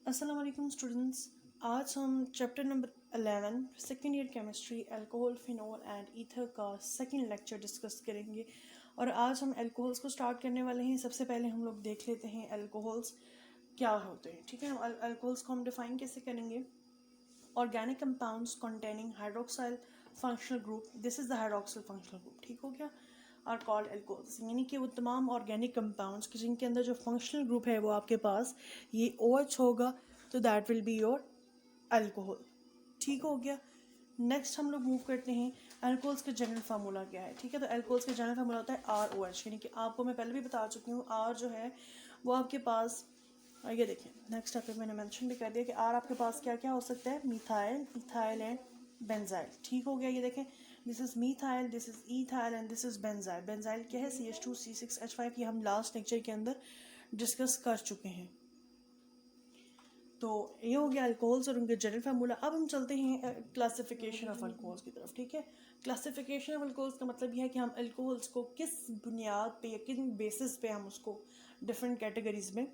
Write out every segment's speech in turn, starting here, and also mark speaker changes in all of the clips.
Speaker 1: अस्सलाम वालेकुम स्टूडेंट्स। आज हम chapter number 11 second year chemistry alcohol phenol and ether का सेकेंड लेक्चर डिस्कस करेंगे। और आज हम अल्कोहल्स को स्टार्ट करने वाले हैं। सबसे पहले हम लोग देख लेते हैं अल्कोहल्स क्या होते हैं। ठीक है, अल्कोहल्स को हम डिफाइन कैसे करेंगे। Organic compounds containing hydroxyl functional group, this is the hydroxyl functional group. ठीक हो गया, आर कॉल्ड अल्कोहल्स। यानी कि वो तमाम ऑर्गेनिक कंपाउंड्स जिनके अंदर जो फंक्शनल ग्रुप है वो आपके पास ये OH होगा, तो that will be your alcohol. ठीक हो गया। नेक्स्ट हम लोग मूव करते हैं अल्कोहल्स का जनरल फार्मूला क्या है। ठीक है, तो अल्कोहल्स का जनरल फार्मूला होता है ROH। यानी कि आपको मैं पहले भी बता चुकी हूँ, R जो है वो आपके पास, ये देखिए नेक्स्ट स्टेप पे मैंने मेंशन भी कर दिया कि R आपके पास क्या क्या हो सकता है, मिथाइल, इथाइल एंड बेंजाइल। ठीक हो गया। ये देखें, this is methyl, this is ethyl and this is benzyl. Benzyl क्या है, CH2C6H5। ये हम लास्ट लेक्चर के अंदर डिस्कस कर चुके हैं। तो ये हो गया अल्कोहल्स और उनके जनरल फार्मूला। अब हम चलते हैं क्लासिफिकेशन ऑफ अल्कोहल्स की तरफ। ठीक है, क्लासिफिकेशन ऑफ अल्कोहल्स का मतलब यह है कि हम अल्कोहल्स को किस बुनियाद पे या किन बेसिस पे हम उसको डिफरेंट कैटेगरीज में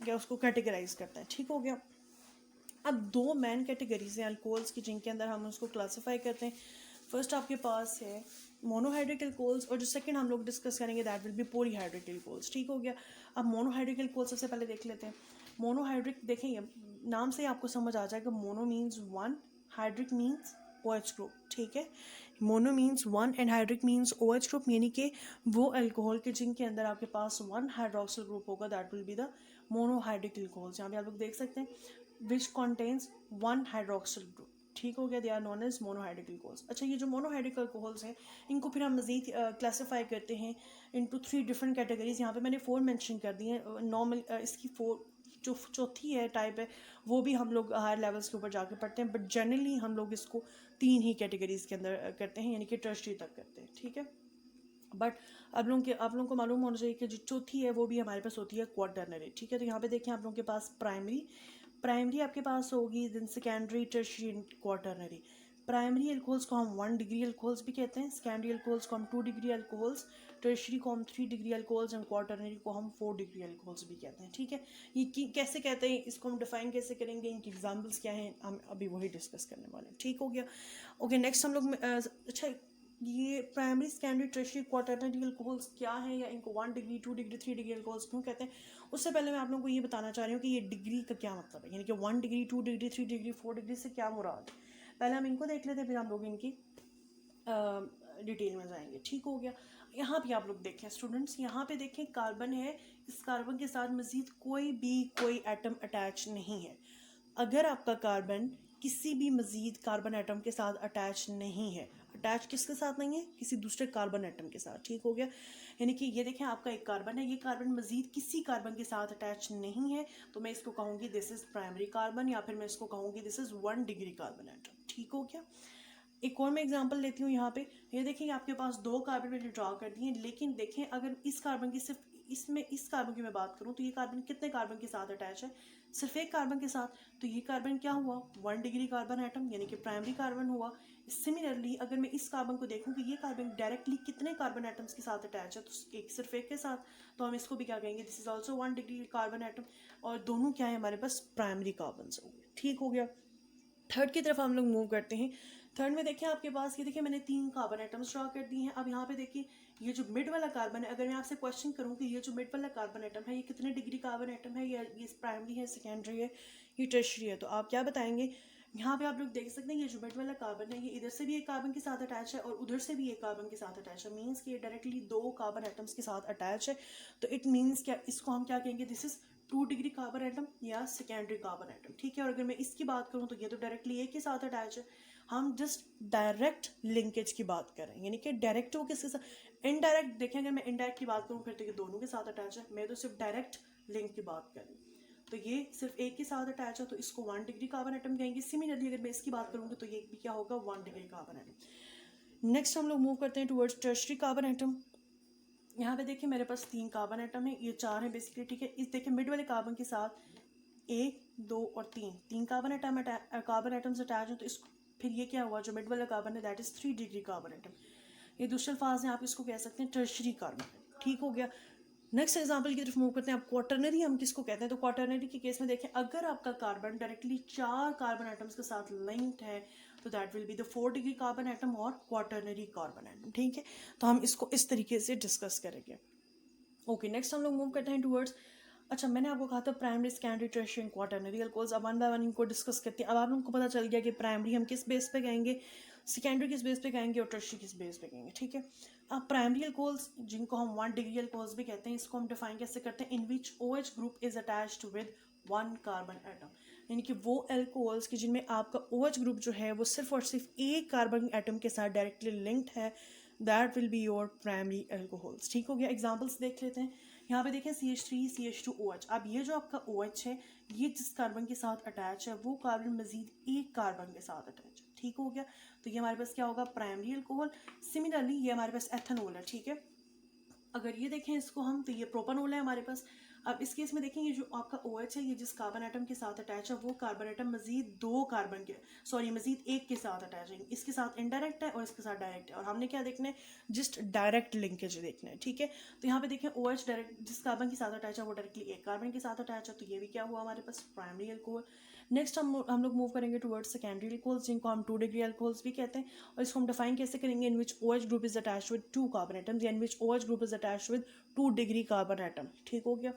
Speaker 1: या उसको कैटेगराइज करते हैं। ठीक हो गया। अब दो मेन कैटेगरीज हैं अल्कोहल्स की जिनके अंदर हम उसको क्लासीफाई करते हैं। फर्स्ट आपके पास है मोनोहाइड्रिक अल्कोहल्स और जो सेकंड हम लोग डिस्कस करेंगे that will B polyhydric alcohols. ठीक हो गया। अब मोनोहाइड्रिक अल्कोहल सबसे पहले देख लेते हैं। मोनोहाइड्रिक देखेंगे, नाम से आपको समझ आ जाएगा, mono means one, hydric means OH group. ठीक है, mono means one and hydric means OH group. यानी कि वो अल्कोहल के जिनके अंदर आपके पास वन हाइड्रोक्सिल ग्रुप होगा that will be the monohydric alcohols. यहाँ पे आप लोग देख सकते हैं which contains one hydroxyl group. ठीक हो गया, they are known as monohydric alcohols. अच्छा, ये जो मोनोहाइड्रिक अल्कोहल्स हैं इनको फिर हम मजीद क्लासीफाई करते हैं इनटू 3 डिफरेंट कैटेगरीज। यहाँ पे मैंने 4 मेंशन कर दी हैं। नॉर्मल इसकी 4 जो चौथी है टाइप है वो भी हम लोग हायर लेवल्स के ऊपर जाके पढ़ते हैं, बट जनरली हम लोग इसको 3 ही कैटेगरीज के अंदर करते हैं, यानी कि टर्शरी तक करते हैं। ठीक है, बट आप लोगों को मालूम होना चाहिए कि जो चौथी है वो भी हमारे पास होती है क्वाटर्नरी। ठीक है, तो यहाँ पे देखें आप लोगों के पास प्राइमरी आपके पास होगी, then secondary, tertiary and quaternary. Primary alcohols को हम 1 डिग्री अल्कोहल्स भी कहते हैं, सेकेंडरी अल्कोहल्स को हम 2 डिग्री अल्कोहल्स, टर्शरी को हम 3 डिग्री अल्कोहल्स एंड क्वाटर्नरी को हम 4 डिग्री अल्कोहल्स भी कहते हैं। ठीक है, ये कैसे कहते हैं, इसको हम डिफाइन कैसे करेंगे, इनकी एग्जाम्पल्स क्या हैं, हम अभी वही डिस्कस करने वाले हैं। ठीक हो गया। ओके, नेक्स्ट हम लोग अच्छा, ये primary, secondary, tertiary, quaternary alcohols क्या है या इनको 1 डिग्री, 2 डिग्री, 3 डिग्री अल्कोहल्स क्यों कहते हैं, उससे पहले मैं आप लोगों को ये बताना चाह रही हूँ कि ये डिग्री का क्या मतलब है। यानी कि 1 डिग्री, 2 डिग्री, 3 डिग्री, 4 डिग्री से क्या मुराद है। पहले हम इनको देख लेते हैं, फिर हम लोग इनकी डिटेल में जाएंगे। ठीक हो गया। यहाँ पे आप लोग देखें स्टूडेंट्स, यहाँ पे देखें कार्बन है, इस कार्बन के साथ मजीद कोई एटम अटैच नहीं है। अगर आपका कार्बन किसी भी मजीद कार्बन एटम के साथ अटैच नहीं है, अटैच किसके साथ नहीं है, किसी दूसरे कार्बन एटम के साथ। ठीक हो गया। यानी कि ये देखें आपका एक कार्बन है, ये कार्बन मजीद किसी कार्बन के साथ अटैच नहीं है, तो मैं इसको कहूँगी दिस इज प्राइमरी कार्बन, या फिर मैं इसको कहूँगी this is 1 degree carbon atom. ठीक हो गया। एक और मैं एग्जांपल लेती हूँ यहाँ पे, ये देखिए आपके पास 2 कार्बन मैंने ड्रॉ कर दिए, लेकिन देखें अगर इस कार्बन की सिर्फ इस कार्बन की मैं बात करूँ तो ये कार्बन कितने कार्बन के साथ अटैच है, सिर्फ एक कार्बन के साथ। तो ये कार्बन क्या हुआ, 1 डिग्री कार्बन एटम, यानी कि प्राइमरी कार्बन हुआ। सिमिलरली अगर मैं इस कार्बन को देखूँ कि ये कार्बन डायरेक्टली कितने कार्बन एटम्स के साथ अटैच है, तो सिर्फ एक के साथ, तो हम इसको भी क्या कहेंगे, this is also 1 degree carbon atom. और दोनों क्या है हमारे पास, प्राइमरी कार्बन हो गए। ठीक हो गया। थर्ड की तरफ हम लोग मूव करते हैं। थर्ड में देखिए आपके पास, ये देखिए मैंने 3 कार्बन एटम्स ड्रॉ कर दिए हैं। अब यहाँ पे देखिए ये जो मिड वाला कार्बन है, अगर मैं आपसे क्वेश्चन करूँ कि ये जो मिड वाला कार्बन एटम है ये कितने डिग्री कार्बन एटम है, ये प्राइमरी है, सेकेंडरी है, ये टर्शरी है, तो आप क्या बताएंगे। यहाँ पे आप लोग देख सकते हैं ये जो मिड वाला कार्बन है ये इधर से भी एक कार्बन के साथ अटैच है और उधर से भी एक कार्बन के साथ अटैच है, मीन्स कि ये डायरेक्टली 2 कार्बन एटम्स के साथ अटैच है। तो इट मीन्स क्या, इसको हम क्या कहेंगे, this is 2 degree carbon atom या सेकेंडरी कार्बन एटम। ठीक है, और अगर मैं इसकी बात करूँ तो ये तो डायरेक्टली एक के साथ अटैच है। हम जस्ट डायरेक्ट लिंकेज की बात करें, यानी कि डायरेक्ट हो किसके साथ, इनडायरेक्ट देखें, अगर मैं इनडायरेक्ट की बात करूँ फिर तो ये दोनों के साथ अटैच है, मैं तो सिर्फ डायरेक्ट लिंक की बात करूँ तो ये सिर्फ एक के साथ अटैच है, तो इसको 1 डिग्री कार्बन एटम कहेंगे। सिमिलरली अगर मैं इसकी बात करूँगी तो ये भी क्या होगा, 1 डिग्री कार्बन एटम। नेक्स्ट हम लोग मूव करते हैं टुवर्ड्स टर्शरी कार्बन एटम। यहाँ पे देखिए मेरे पास 3 कार्बन एटम है, ये 4 है बेसिकली। ठीक है, इस देखिए मिड वाले कार्बन के साथ 1, 2 और 3 कार्बन एटम्स अटैच हैं, तो इस फिर ये क्या हुआ, जो मिड वाला कार्बन है that is 3 degree carbon atom. ये दूसरे अल्फाज में आप इसको कह सकते हैं टर्शरी कार्बन। ठीक हो गया। नेक्स्ट एग्जांपल की तरफ मूव करते हैं। अब क्वाटरनरी हम किसको कहते हैं, तो क्वाटरनरी के केस में देखें, अगर आपका कार्बन डायरेक्टली 4 कार्बन एटम्स के साथ लिंक्ड है तो that will be the 4 degree carbon atom और क्वाटरनरी कार्बन एटम। ठीक है, तो हम इसको इस तरीके से डिस्कस करेंगे। ओके, नेक्स्ट हम लोग मूव करते हैं टूवर्ड्स, अच्छा मैंने आपको कहा था primary, secondary, tertiary, quaternary alcohols. अब वन बाय वन इनको डिस्कस करते हैं। अब आप लोगों को पता चल गया कि प्राइमरी हम किस बेस पे कहेंगे, सेकेंडरी किस बेस पे कहेंगे और टर्शियरी किस बेस पे कहेंगे। ठीक है, अब प्राइमरी अल्कोहल्स जिनको हम 1 डिग्री अल्कोहल्स भी कहते हैं, इसको हम डिफाइन कैसे करते हैं, इन विच OH group is attached with 1 carbon atom, यानी कि वो अल्कोहल्स की जिनमें आपका OH ग्रुप जो है वो सिर्फ और सिर्फ एक कार्बन एटम के साथ डायरेक्टली लिंक्ड है, that will be your primary alcohols. ठीक हो गया, एग्जाम्पल्स देख लेते हैं। यहाँ पे देखें CH3 CH2OH। अब ये जो आपका OH है, ये जिस कार्बन के साथ अटैच है वो कार्बन मजीद एक कार्बन के साथ अटैच है। ठीक हो गया, तो ये हमारे पास क्या होगा, प्राइमरी अल्कोहल। सिमिलरली ये हमारे पास एथेनॉल है। ठीक है, अगर ये देखें इसको हम, तो ये प्रोपानॉल है हमारे पास। अब इस केस में देखें, ये जो आपका OH है, ये जिस कार्बन एटम के साथ अटैच है वो कार्बन एटम मजीद एक के साथ अटैच है, इसके साथ इनडायरेक्ट है और इसके साथ डायरेक्ट है, और हमने क्या देखना है, जस्ट डायरेक्ट लिंकेज देखना है। ठीक है, तो यहाँ पे देखें OH डायरेक्ट जिस कार्बन के साथ अटैच है वो डायरेक्टली एक कार्बन के साथ अटैच है, तो ये भी क्या हुआ हमारे पास, प्राइमरी अल्कोहल। नेक्स्ट हम लोग मूव करेंगे टुवर्ड्स सेकेंडरी अल्कोहल्स, जिनको हम 2 डिग्री अल्कोहल्स भी कहते हैं, और इसको हम डिफाइन कैसे करेंगे, इन विच OH group is attached with 2 carbon atoms, in which OH group is attached with 2 degree carbon atom. ठीक हो गया,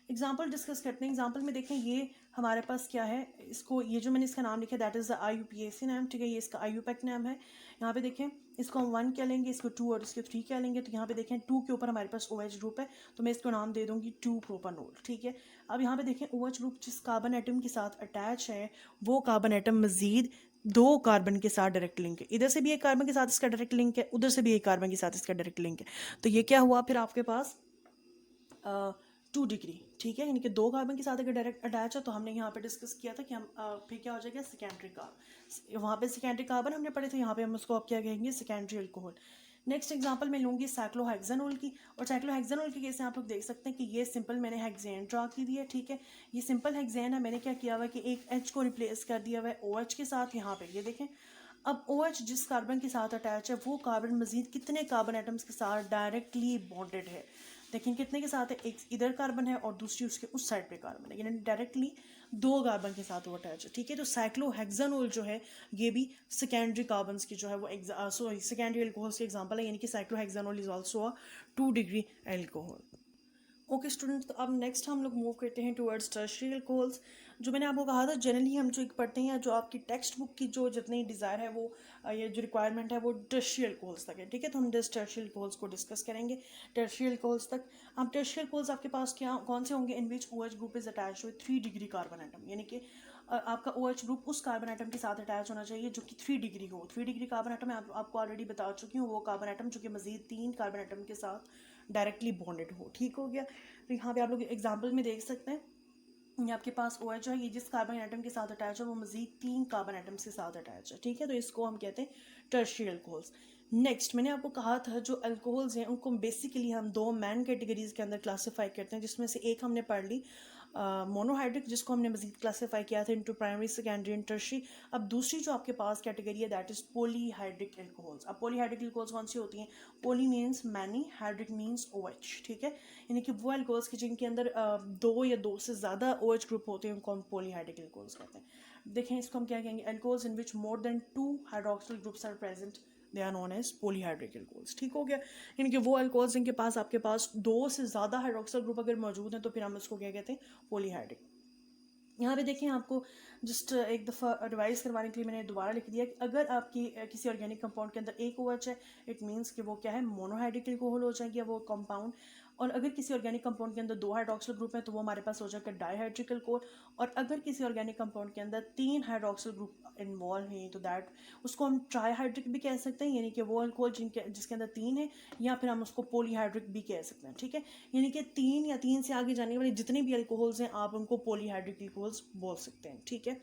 Speaker 1: एग्जाम्पल डिस्कस करते हैं। एग्जाम्पल में देखें, ये हमारे पास क्या है, इसको ये जो मैंने इसका नाम लिखा है दैट इज़ द IUPAC नाम। ठीक है, ये इसका IUPAC नाम है। यहाँ पे देखें, इसको हम 1 कह लेंगे, इसको 2 और इसके 3 कह लेंगे। तो यहाँ पे देखें 2 के ऊपर हमारे पास OH ग्रुप है, तो मैं इसको नाम दे दूँगी 2 प्रोपानॉल। ठीक है, अब यहाँ पे देखें OH ग्रुप जिस कार्बन एटम के साथ अटैच है वो कार्बन एटम मजीद 2 कार्बन के साथ डायरेक्ट लिंक है, इधर से भी एक कार्बन के साथ इसका डायरेक्ट लिंक है, उधर से भी एक कार्बन के साथ इसका डायरेक्ट लिंक है। तो ये क्या हुआ फिर आपके पास 2 डिग्री। ठीक है, यानी कि 2 कार्बन के साथ अगर डायरेक्ट अटैच है, तो हमने यहाँ पे डिस्कस किया था कि हम फिर क्या हो जाएगा, सेकेंडरी कार्बन। वहाँ पे सेकेंडरी कार्बन हमने पढ़े थे, यहाँ पे हम उसको अब क्या कहेंगे, सेकेंडरी अल्कोहल। नेक्स्ट एग्जांपल मैं लूँगी साइक्लोहेक्सानोल की, और साइक्लोहेक्सानोल के केस में आप लोग देख सकते हैं कि ये सिंपल मैंने हेक्सेन ड्रा की दी है। ठीक है, ये सिंपल हेक्सेन है, मैंने क्या किया हुआ है कि एक H को रिप्लेस कर दिया हुआ है OH के साथ यहाँ पे, ये देखें। अब OH जिस कार्बन के साथ अटैच है वो कार्बन मजीद कितने कार्बन एटम्स के साथ डायरेक्टली बॉन्डेड है, देखें कितने के साथ है, एक इधर कार्बन है और दूसरी उसके उस साइड पे कार्बन है, यानी डायरेक्टली 2 कार्बन के साथ वो अटैच है। ठीक है, तो साइक्लोहेक्सानोल जो है ये भी सेकेंडरी कार्बन्स की जो है वो सेकेंडरी अल्कोहल्स की एग्जांपल है, यानी कि cyclohexanol is also a 2 degree alcohol. Okay students, तो अब नेक्स्ट हम लोग मूव करते हैं टुवर्ड्स टर्शियरी अल्कोहल्स। जो मैंने आपको कहा था, जनरली हम जो एक पढ़ते हैं, जो आपकी टेक्स्ट बुक की जो जितनी डिज़ायर है वो ये जो रिक्वायरमेंट है वो टर्शियरी अल्कोहल्स तक है। ठीक है, तो हम जस्ट टर्शियरी अल्कोहल्स को डिस्कस करेंगे, टर्शियरी अल्कोहल्स तक। अब टर्शियरी अल्कोहल्स आपके पास क्या कौन से होंगे, इन विच OH group is attached with 3 degree carbon atom, यानी कि आपका OH ग्रुप उस कार्बन एटम के साथ अटैच होना चाहिए जो कि 3 डिग्री हो। 3 डिग्री कार्बन एटम मैं आपको ऑलरेडी बता चुकी हूँ, वो कार्बन एटम जो कि मजीद 3 कार्बन एटम के साथ डायरेक्टली बॉन्डेड हो। ठीक हो गया, तो यहाँ पे आप लोग एग्जाम्पल में देख सकते हैं, ये आपके पास OH जो है, ये जिस कार्बन एटम के साथ अटैच है वो मजीद 3 कार्बन एटम्स के साथ अटैच है। ठीक है, तो इसको हम कहते हैं टर्शियरी अल्कोहल्स। नेक्स्ट मैंने आपको कहा था जो अल्कोहल्स हैं उनको बेसिकली हम 2 मेन कैटेगरीज के अंदर क्लासीफाई करते हैं, जिसमें से एक हमने पढ़ ली मोनोहाइड्रिक, जिसको हमने मजीद क्लासीफाई किया था into primary, secondary and tertiary. अब दूसरी जो आपके पास कैटेगरी है दैट इज पॉलीहाइड्रिक अल्कोहल्स। अब पॉलीहाइड्रिक अल्कोहल्स कौन सी होती हैं, poly means many, hydric means OH। ठीक है, यानी कि वो अल्कोहल्स की जिनके अंदर 2 या 2 से ज़्यादा OH ग्रुप होते हैं उनको हम पॉलीहाइड्रिक अल्कोहल्स कहते हैं। देखें इसको हम क्या कहेंगे, alcohols in which more than 2 hydroxyl groups are present, they are known as polyhydric alcohols. ठीक हो गया, यानी कि वो अल्कोहल्स जिनके पास आपके पास 2 से ज़्यादा हाइड्रोक्सिल ग्रुप अगर मौजूद हैं तो फिर हम उसको क्या कहते हैं, पॉलीहाइड्रिक। यहाँ पे देखें, आपको जस्ट एक दफ़ा रिवाइज करवाने के लिए मैंने दोबारा लिख दिया कि अगर आपकी किसी ऑर्गेनिक कंपाउंड के अंदर एक OH है, इट मीन्स कि वो क्या है, मोनोहाइड्रिक अल्कोहल हो जाएगी वो कंपाउंड। और अगर किसी ऑर्गेनिक कंपाउंड के अंदर 2 हाइड्रोक्सिल ग्रुप है तो वो हमारे पास हो जाएगा डाईहाइड्रिक अल्कोहल। और अगर किसी ऑर्गेनिक कंपाउंड के अंदर 3 हाइड्रोक्सिल ग्रुप इन्वॉल्व हैं तो दैट उसको हम ट्राईहाइड्रिक भी कह सकते हैं, यानी कि वो अल्कोहल जिसके अंदर 3 है, या फिर हम उसको पॉलीहाइड्रिक भी कह सकते हैं। ठीक है, यानी कि 3 या 3 से आगे जाने वाले जितने भी अल्कोहल्स हैं आप उनको पॉलीहाइड्रिक अल्कोहल्स बोल सकते हैं। ठीक है,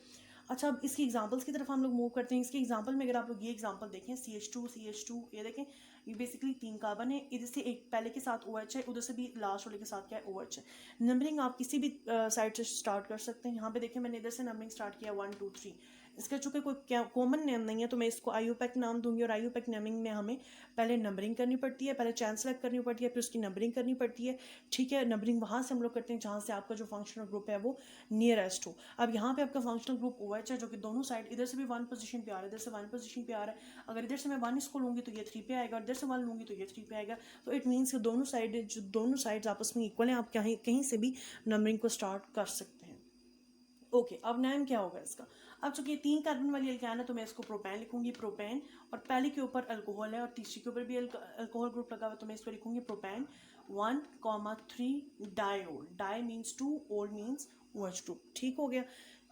Speaker 1: अच्छा अब इसकी एग्जांपल्स की तरफ हम लोग मूव करते हैं। इसके एग्जांपल में अगर आप लोग ये एग्जांपल देखें, CH2 ये देखें, ये बेसिकली 3 कार्बन है, इधर से एक पहले के साथ OH है, उधर से भी लास्ट वाले के साथ क्या है, OH है। नंबरिंग आप किसी भी साइड से स्टार्ट कर सकते हैं। यहाँ पे देखें मैंने इधर से नंबरिंग स्टार्ट किया 1 2 3, इसका चूँकि कोई कॉमन नेम नहीं है तो मैं इसको IUPAC नाम दूंगी, और IUPAC नेमिंग में हमें पहले नंबरिंग करनी पड़ती है, पहले चैन सेलेक्ट करनी पड़ती है, फिर उसकी नंबरिंग करनी पड़ती है। ठीक है, नंबरिंग वहाँ से हम लोग करते हैं जहाँ से आपका जो फंक्शनल ग्रुप है वो नियरेस्ट हो। अब यहाँ पे आपका फंक्शनल ग्रुप OH है, जो कि दोनों साइड, इधर से भी 1 पोजीशन पे आ रहा है, इधर से 1 पोजीशन पे आ रहा है। अगर इधर से मैं 1 इसको लूँगी तो ये 3 पे आएगा, और इधर से 1 लूँगी तो ये 3 पे आएगा। तो इट मीन्स कि दोनों साइड्स आपस में इक्वल हैं, आप कहीं से भी नंबरिंग को स्टार्ट कर सकते हैं। ओके, अब नेम क्या होगा इसका? अब चूंकि 3 कार्बन वाली एल्केन है तो मैं इसको प्रोपेन लिखूंगी, प्रोपेन, और पहले के ऊपर अल्कोहल है और तीसरी के ऊपर भी अल्कोहल ग्रुप लगा हुआ है तो मैं इसको लिखूंगी प्रोपेन 1,3 डायोल। डाई मीन्स 2, ओल मीन्स OH ग्रुप। ठीक हो गया।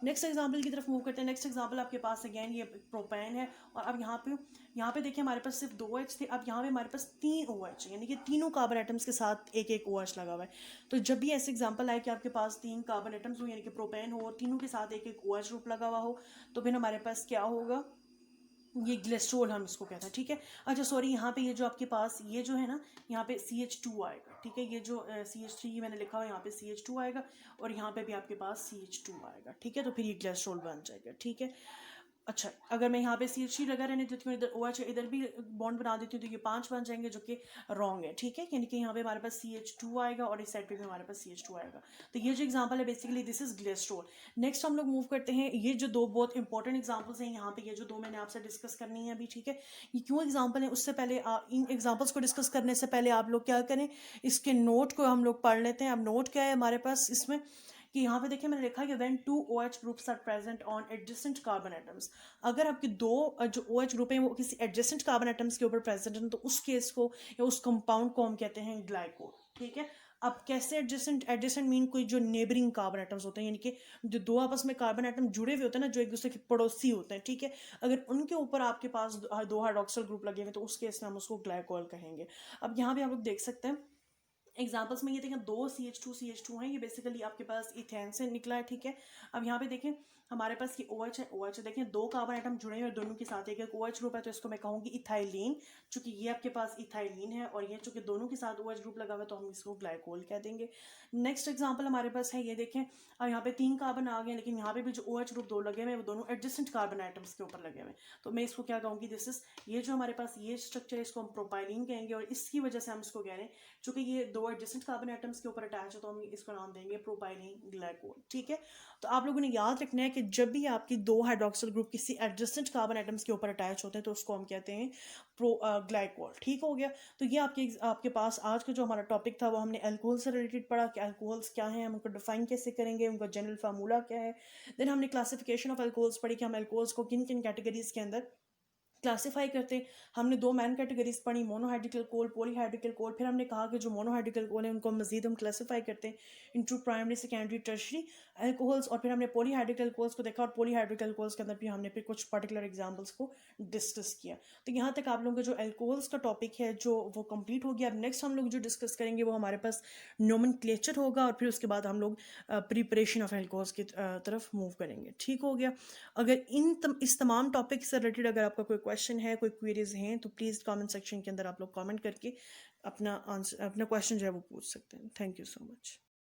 Speaker 1: नेक्स्ट एग्जाम्पल की तरफ मूव करते हैं। नेक्स्ट एग्जाम्पल आपके पास अगेन ये प्रोपेन है, और अब यहाँ पे देखिए हमारे पास सिर्फ 2 OH थे, अब यहाँ पे हमारे पास 3 OH है, यानी कि तीनों कार्बन एटम्स के साथ एक एक OH लगा हुआ है। तो जब भी ऐसे एग्जाम्पल आए कि आपके पास 3 कार्बन एटम्स हो, यानी कि प्रोपेन हो, और तीनों के साथ एक एक OH ग्रुप लगा हुआ हो, तो फिर हमारे पास क्या होगा? ये ग्लिसरॉल हम इसको कहते हैं। ठीक है, अच्छा सॉरी, यहाँ पे ये जो आपके पास ये जो है ना, यहाँ पे CH2 आएगा। ठीक है, ये जो CH3 मैंने लिखा हुआ है यहाँ पे CH2 आएगा, और यहाँ पे भी आपके पास CH2 आएगा। ठीक है, तो फिर ये ग्लिसरॉल बन जाएगा। ठीक है, अच्छा अगर मैं यहाँ पे CH3 लगा रहने देती हूँ, इधर OH इधर भी बॉन्ड बना देती हूँ तो ये 5 बन जाएंगे, जो कि रॉन्ग है। ठीक है, यानी कि यहाँ पे हमारे पास CH2 आएगा और इस साइड पे भी हमारे पास CH2 आएगा। तो ये जो एग्जांपल है basically this is glycerol. Next हम लोग मूव करते हैं, ये जो दो बहुत इंपॉर्टेंट एग्जांपल्स हैं यहाँ पे, ये जो दो मैंने आपसे डिस्कस करनी है अभी। ठीक है, ये क्यों एग्जाम्पल है, उससे पहले इन एग्जाम्पल्स को डिस्कस करने से पहले आप लोग क्या करें, इसके नोट को हम लोग पढ़ लेते हैं। अब नोट क्या है हमारे पास इसमें, कि यहाँ पे देखिए मैंने लिखा है कि when 2 OH groups are present on adjacent carbon atoms, अगर आपके दो जो OH ग्रुप हैं वो किसी एडजेसेंट कार्बन एटम्स के ऊपर प्रेजेंट हैं तो उस केस को या उस कंपाउंड को हम कहते हैं ग्लाइकोल। ठीक है, अब कैसे एडजेसेंट मीन कोई जो नेबरिंग कार्बन एटम्स होते हैं, यानी कि जो दो आपस में कार्बन एटम जुड़े हुए होते हैं ना, जो एक दूसरे के पड़ोसी होते हैं। ठीक है, अगर उनके ऊपर आपके पास दो हाइड्रोक्सिल ग्रुप लगे हुए तो उस केस में हम उसको ग्लाइकोल कहेंगे। अब यहाँ पे आप लोग देख सकते हैं एग्जाम्पल्स में, ये देखें दो CH2 हैं, ये बेसिकली आपके पास इथेन से निकला है। ठीक है, अब यहाँ पे देखें हमारे पास ये OH है, OH देखें दो कार्बन एटम जुड़े हुए दोनों के साथ एक एक OH ग्रुप है, तो इसको मैं कहूँगी इथाइलिन। चूंकि ये आपके पास इथाइलिन है और ये चूंकि दोनों के साथ OH ग्रुप लगा हुआ है तो हम इसको ग्लाइकोल कह देंगे। नेक्स्ट एग्जाम्पल हमारे पास है, ये देखें अब यहाँ पे 3 कार्बन आ गए, लेकिन यहाँ पे भी जो OH ग्रुप दो लगे हुए हैं वो दोनों एडजेसेंट कार्बन आइटम्स के ऊपर लगे हुए हैं, तो मैं इसको क्या कहूँगी, दिस इज, ये जो हमारे पास ये स्ट्रक्चर है इसको हम प्रोपाइलिन कहेंगे, और इसकी वजह से हम इसको कह रहे हैं चूंकि ये दो एडजेसेंट कार्बन आइटम्स के ऊपर अटैच है तो हम इसको नाम देंगे प्रोपाइलिन ग्लाइकोल। ठीक है, तो आप लोगों ने याद रखना है कि जब भी आपकी दो हाइड्रोक्सिल ग्रुप किसी एडजेसेंट कार्बन आइटम्स के ऊपर अटैच होते हैं तो उसको हम कहते हैं ग्लाइकोल। ठीक हो गया, तो ये आपके पास आज का जो हमारा टॉपिक था वो हमने अल्कोहल से रिलेटेड पढ़ा कि अल्कोहल्स क्या हैं, हम उनको डिफाइन कैसे करेंगे, उनका जनरल फार्मूला क्या है। देन हमने क्लासिफिकेशन ऑफ अल्कोहल्स पढ़ी कि हम अल्कोहल्स को किन किन कैटेगरीज के अंदर क्लासीफाई करते हैं। हमने दो मैन कैटेगरीज पढ़ी, मोनोहाइड्रिकल कोल, पॉलीहाइड्रिकल कोल। फिर हमने कहा कि जो मोनोहाइड्रिकल कोल है उनको मजीद हम क्लासीफाई करते हैं into primary, secondary, tertiary alcohols, और फिर हमने पॉलीहाइड्रिकल कोल्स को देखा, और पॉलीहाइड्रिकल कोल्स के अंदर भी हमने फिर कुछ पर्टिकुलर एग्जांपल्स को डिस्कस किया। तो यहाँ तक आप लोगों का जो अल्कोहल्स का टॉपिक है जो वो कंप्लीट हो गया। अब नेक्स्ट हम लोग जो डिस्कस करेंगे वो हमारे पास नोमेनक्लेचर होगा, और फिर उसके बाद हम लोग प्रिपरेशन ऑफ अल्कोहल्स की तरफ मूव करेंगे। ठीक हो गया, अगर इस तमाम टॉपिक से रिलेटेड अगर आपका कोई क्वेश्चन है, कोई क्वेरीज हैं, तो प्लीज़ कमेंट सेक्शन के अंदर आप लोग कमेंट करके अपना क्वेश्चन जो है वो पूछ सकते हैं। Thank you so much.